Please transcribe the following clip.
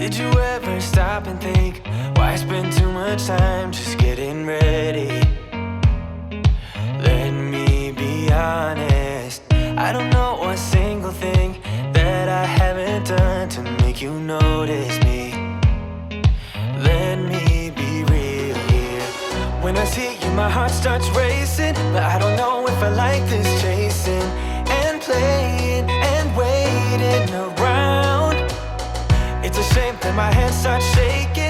Did you ever stop and think, why spend too much time just getting ready? Let me be honest, I don't know a single thing that I haven't done to make you notice me. Let me be real here. When I see you, my heart starts racing, but I don't know if I like this chasing and playing and waiting around. It's a shame that my hands start shaking.